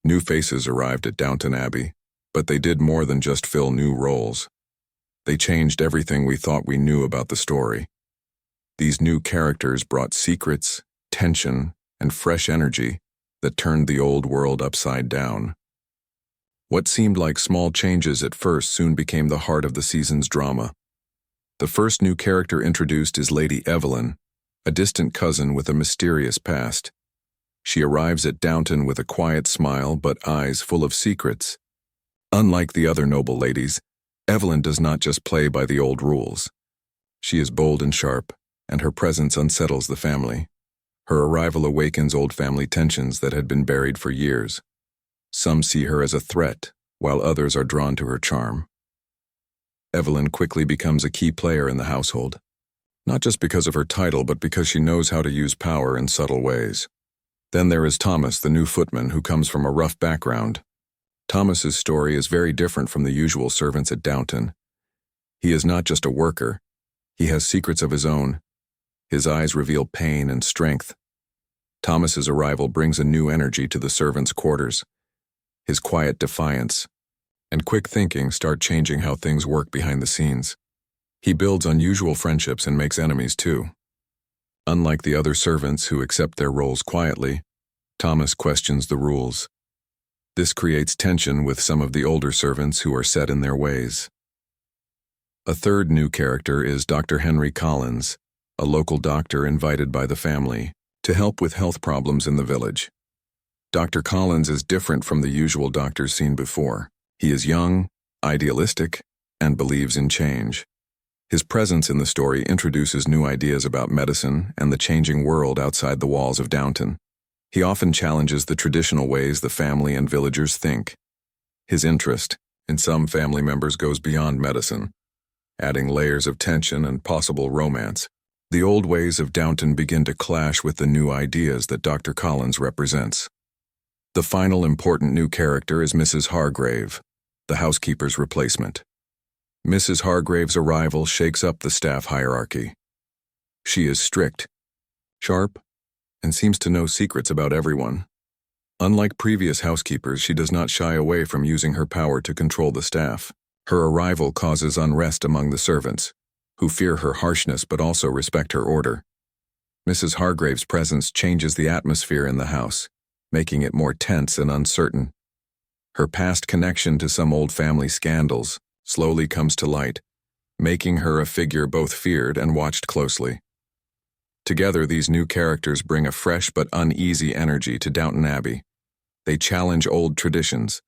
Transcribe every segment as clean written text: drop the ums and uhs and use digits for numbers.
New faces arrived at Downton Abbey, but they did more than just fill new roles. They changed everything we thought we knew about the story. These new characters brought secrets, tension, and fresh energy that turned the old world upside down. What seemed like small changes at first soon became the heart of the season's drama. The first new character introduced is Lady Evelyn, a distant cousin with a mysterious past. She arrives at Downton with a quiet smile but eyes full of secrets. Unlike the other noble ladies, Evelyn does not just play by the old rules. She is bold and sharp, and her presence unsettles the family. Her arrival awakens old family tensions that had been buried for years. Some see her as a threat, while others are drawn to her charm. Evelyn quickly becomes a key player in the household, not just because of her title, but because she knows how to use power in subtle ways. Then there is Thomas, the new footman, who comes from a rough background. Thomas's story is very different from the usual servants at Downton. He is not just a worker. He has secrets of his own. His eyes reveal pain and strength. Thomas's arrival brings a new energy to the servants' quarters. His quiet defiance and quick thinking start changing how things work behind the scenes. He builds unusual friendships and makes enemies too. Unlike the other servants who accept their roles quietly, Thomas questions the rules. This creates tension with some of the older servants who are set in their ways. A third new character is Dr. Henry Collins, a local doctor invited by the family to help with health problems in the village. Dr. Collins is different from the usual doctors seen before. He is young, idealistic, and believes in change. His presence in the story introduces new ideas about medicine and the changing world outside the walls of Downton. He often challenges the traditional ways the family and villagers think. His interest in some family members goes beyond medicine, adding layers of tension and possible romance. The old ways of Downton begin to clash with the new ideas that Dr. Collins represents. The final important new character is Mrs. Hargrave, the housekeeper's replacement. Mrs. Hargrave's arrival shakes up the staff hierarchy. She is strict, sharp, and seems to know secrets about everyone. Unlike previous housekeepers, she does not shy away from using her power to control the staff. Her arrival causes unrest among the servants, who fear her harshness but also respect her order. Mrs. Hargrave's presence changes the atmosphere in the house, making it more tense and uncertain. Her past connection to some old family scandals slowly comes to light, making her a figure both feared and watched closely. Together, these new characters bring a fresh but uneasy energy to Downton Abbey. They challenge old traditions,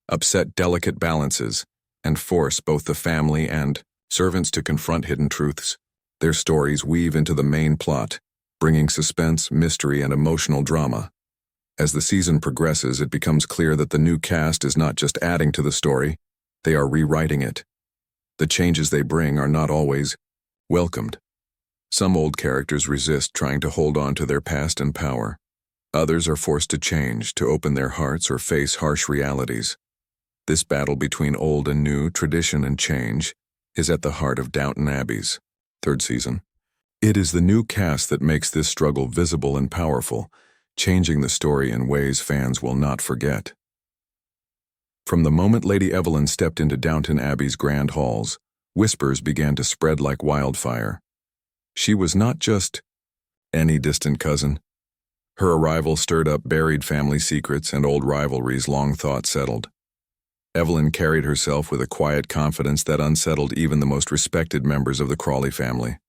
upset delicate balances, and force both the family and servants to confront hidden truths. Their stories weave into the main plot, bringing suspense, mystery, and emotional drama. As the season progresses, it becomes clear that the new cast is not just adding to the story, they are rewriting it. The changes they bring are not always welcomed. Some old characters resist trying to hold on to their past and power. Others are forced to change, to open their hearts or face harsh realities. This battle between old and new, tradition and change, is at the heart of Downton Abbey's third season. It is the new cast that makes this struggle visible and powerful, changing the story in ways fans will not forget. From the moment Lady Evelyn stepped into Downton Abbey's grand halls, whispers began to spread like wildfire. She was not just any distant cousin. Her arrival stirred up buried family secrets and old rivalries long thought settled. Evelyn carried herself with a quiet confidence that unsettled even the most respected members of the Crawley family.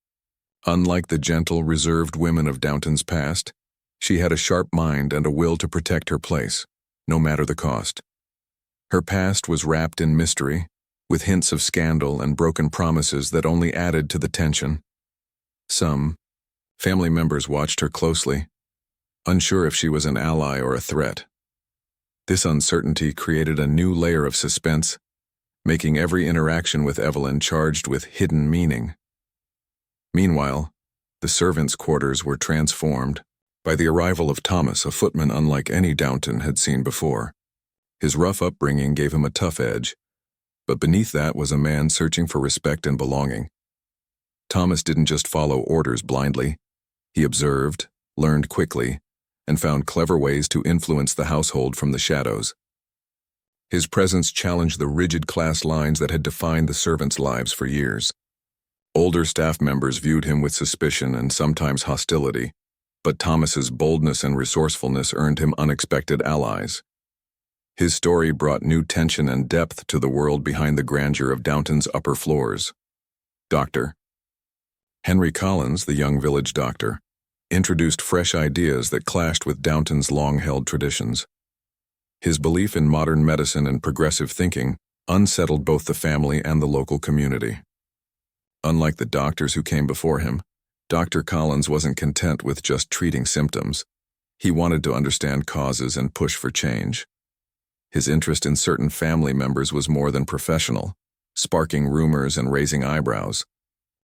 Unlike the gentle, reserved women of Downton's past, she had a sharp mind and a will to protect her place, no matter the cost. Her past was wrapped in mystery, with hints of scandal and broken promises that only added to the tension. Some family members watched her closely, unsure if she was an ally or a threat. This uncertainty created a new layer of suspense, making every interaction with Evelyn charged with hidden meaning. Meanwhile, the servants' quarters were transformed by the arrival of Thomas, a footman unlike any Downton had seen before. His rough upbringing gave him a tough edge, but beneath that was a man searching for respect and belonging. Thomas didn't just follow orders blindly. He observed, learned quickly, and found clever ways to influence the household from the shadows. His presence challenged the rigid class lines that had defined the servants' lives for years. Older staff members viewed him with suspicion and sometimes hostility, but Thomas's boldness and resourcefulness earned him unexpected allies. His story brought new tension and depth to the world behind the grandeur of Downton's upper floors. Dr. Henry Collins, the young village doctor, introduced fresh ideas that clashed with Downton's long-held traditions. His belief in modern medicine and progressive thinking unsettled both the family and the local community. Unlike the doctors who came before him, Dr. Collins wasn't content with just treating symptoms. He wanted to understand causes and push for change. His interest in certain family members was more than professional, sparking rumors and raising eyebrows.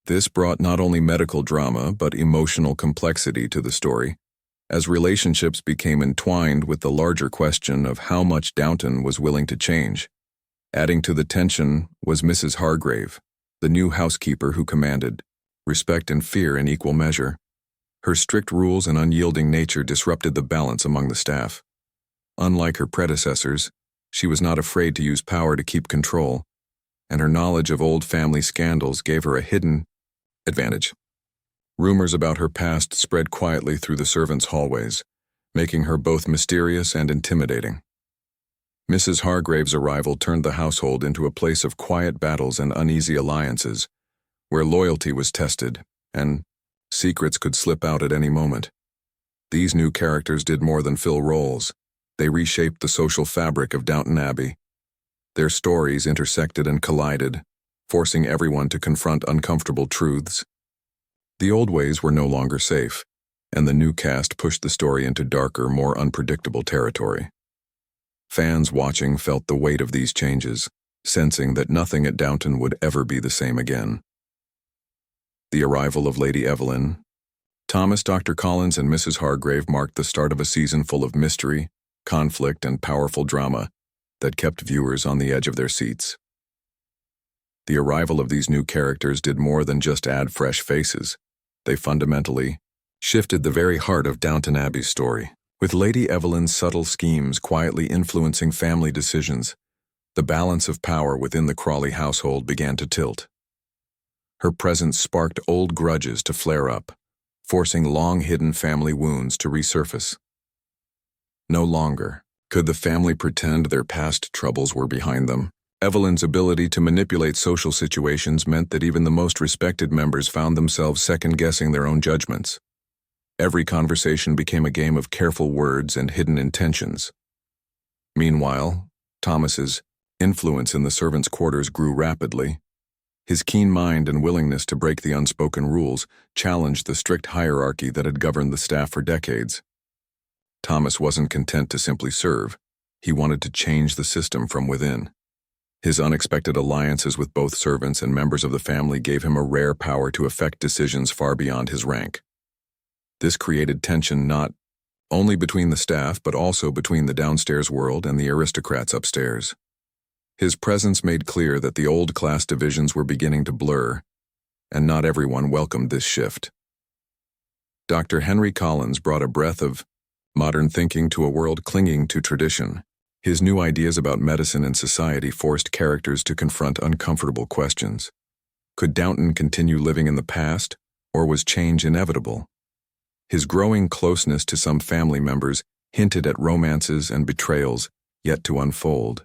This brought not only medical drama but emotional complexity to the story, as relationships became entwined with the larger question of how much Downton was willing to change. Adding to the tension was Mrs. Hargrave, the new housekeeper who commanded respect and fear in equal measure. Her strict rules and unyielding nature disrupted the balance among the staff. Unlike her predecessors, she was not afraid to use power to keep control, and her knowledge of old family scandals gave her a hidden advantage. Rumors about her past spread quietly through the servants' hallways, making her both mysterious and intimidating. Mrs. Hargrave's arrival turned the household into a place of quiet battles and uneasy alliances, where loyalty was tested and secrets could slip out at any moment. These new characters did more than fill roles. They reshaped the social fabric of Downton Abbey. Their stories intersected and collided, forcing everyone to confront uncomfortable truths. The old ways were no longer safe, and the new cast pushed the story into darker, more unpredictable territory. Fans watching felt the weight of these changes, sensing that nothing at Downton would ever be the same again. The arrival of Lady Evelyn, Thomas, Dr. Collins, and Mrs. Hargrave marked the start of a season full of mystery, conflict, and powerful drama that kept viewers on the edge of their seats. The arrival of these new characters did more than just add fresh faces. They fundamentally shifted the very heart of Downton Abbey's story. With Lady Evelyn's subtle schemes quietly influencing family decisions, the balance of power within the Crawley household began to tilt. Her presence sparked old grudges to flare up, forcing long-hidden family wounds to resurface. No longer could the family pretend their past troubles were behind them. Evelyn's ability to manipulate social situations meant that even the most respected members found themselves second-guessing their own judgments. Every conversation became a game of careful words and hidden intentions. Meanwhile, Thomas's influence in the servants' quarters grew rapidly. His keen mind and willingness to break the unspoken rules challenged the strict hierarchy that had governed the staff for decades. Thomas wasn't content to simply serve. He wanted to change the system from within. His unexpected alliances with both servants and members of the family gave him a rare power to affect decisions far beyond his rank. This created tension not only between the staff but also between the downstairs world and the aristocrats upstairs. His presence made clear that the old class divisions were beginning to blur, and not everyone welcomed this shift. Dr. Henry Collins brought a breath of modern thinking to a world clinging to tradition. His new ideas about medicine and society forced characters to confront uncomfortable questions. Could Downton continue living in the past, or was change inevitable? His growing closeness to some family members hinted at romances and betrayals yet to unfold.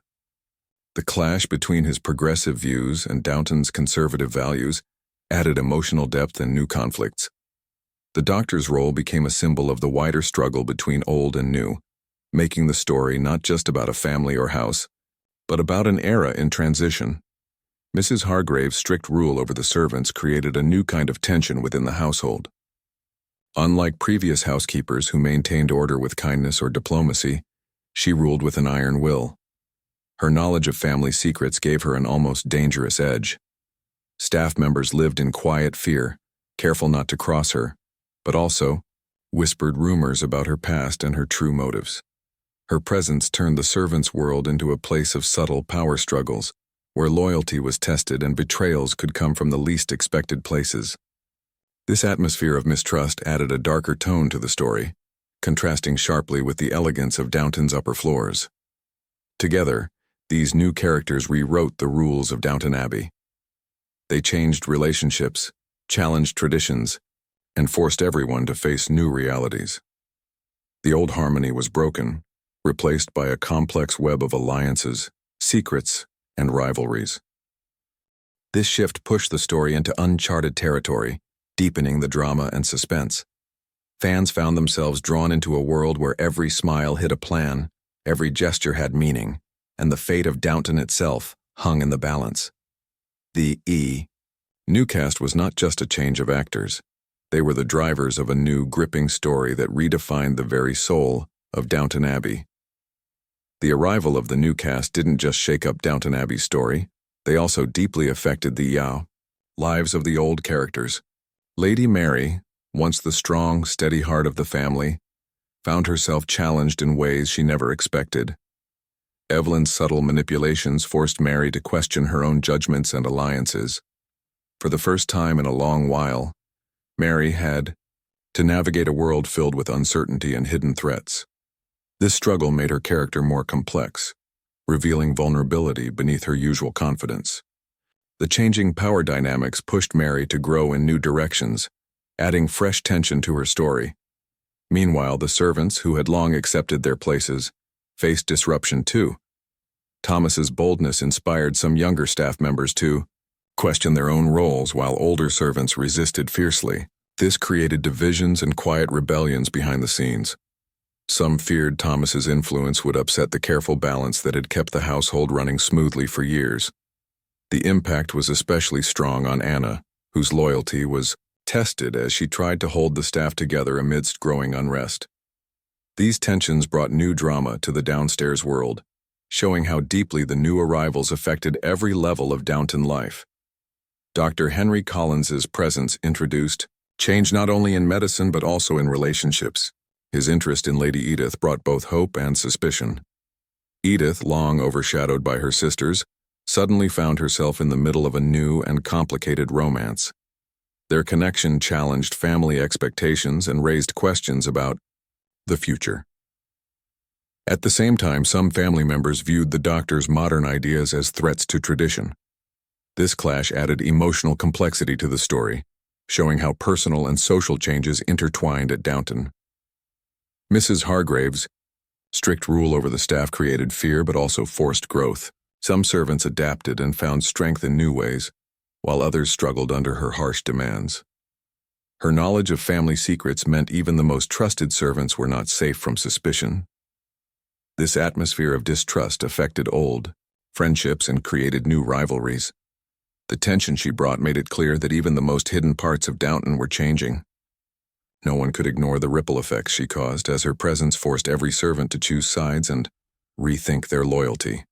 The clash between his progressive views and Downton's conservative values added emotional depth and new conflicts. The doctor's role became a symbol of the wider struggle between old and new, making the story not just about a family or house, but about an era in transition. Mrs. Hargrave's strict rule over the servants created a new kind of tension within the household. Unlike previous housekeepers who maintained order with kindness or diplomacy, she ruled with an iron will. Her knowledge of family secrets gave her an almost dangerous edge. Staff members lived in quiet fear, careful not to cross her, but also whispered rumors about her past and her true motives. Her presence turned the servants' world into a place of subtle power struggles, where loyalty was tested and betrayals could come from the least expected places. This atmosphere of mistrust added a darker tone to the story, contrasting sharply with the elegance of Downton's upper floors. Together, these new characters rewrote the rules of Downton Abbey. They changed relationships, challenged traditions, and forced everyone to face new realities. The old harmony was broken, replaced by a complex web of alliances, secrets, and rivalries. This shift pushed the story into uncharted territory, deepening the drama and suspense. Fans found themselves drawn into a world where every smile hid a plan, every gesture had meaning, and the fate of Downton itself hung in the balance. The new cast was not just a change of actors. They were the drivers of a new, gripping story that redefined the very soul of Downton Abbey. The arrival of the new cast didn't just shake up Downton Abbey's story, they also deeply affected the lives of the old characters. Lady Mary, once the strong, steady heart of the family, found herself challenged in ways she never expected. Evelyn's subtle manipulations forced Mary to question her own judgments and alliances. For the first time in a long while, Mary had to navigate a world filled with uncertainty and hidden threats. This struggle made her character more complex, revealing vulnerability beneath her usual confidence. The changing power dynamics pushed Mary to grow in new directions, adding fresh tension to her story. Meanwhile, the servants, who had long accepted their places, faced disruption too. Thomas's boldness inspired some younger staff members to question their own roles while older servants resisted fiercely. This created divisions and quiet rebellions behind the scenes. Some feared Thomas's influence would upset the careful balance that had kept the household running smoothly for years. The impact was especially strong on Anna, whose loyalty was tested as she tried to hold the staff together amidst growing unrest. These tensions brought new drama to the downstairs world, showing how deeply the new arrivals affected every level of Downton life. Dr. Henry Collins's presence introduced change not only in medicine but also in relationships. His interest in Lady Edith brought both hope and suspicion. Edith, long overshadowed by her sisters, suddenly found herself in the middle of a new and complicated romance. Their connection challenged family expectations and raised questions about the future. At the same time, some family members viewed the doctor's modern ideas as threats to tradition. This clash added emotional complexity to the story, showing how personal and social changes intertwined at Downton. Mrs. Hargrave's strict rule over the staff created fear but also forced growth. Some servants adapted and found strength in new ways, while others struggled under her harsh demands. Her knowledge of family secrets meant even the most trusted servants were not safe from suspicion. This atmosphere of distrust affected old friendships and created new rivalries. The tension she brought made it clear that even the most hidden parts of Downton were changing. No one could ignore the ripple effects she caused, as her presence forced every servant to choose sides and rethink their loyalty.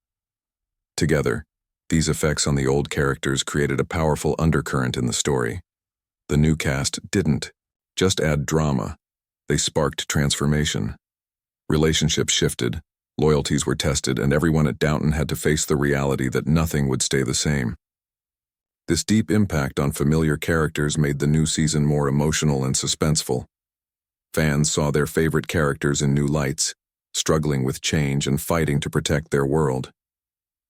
Together, these effects on the old characters created a powerful undercurrent in the story. The new cast didn't just add drama, they sparked transformation. Relationships shifted, loyalties were tested, and everyone at Downton had to face the reality that nothing would stay the same. This deep impact on familiar characters made the new season more emotional and suspenseful. Fans saw their favorite characters in new lights, struggling with change and fighting to protect their world.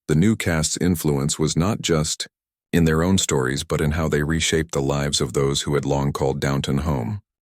The new cast's influence was not just in their own stories but in how they reshaped the lives of those who had long called Downton home.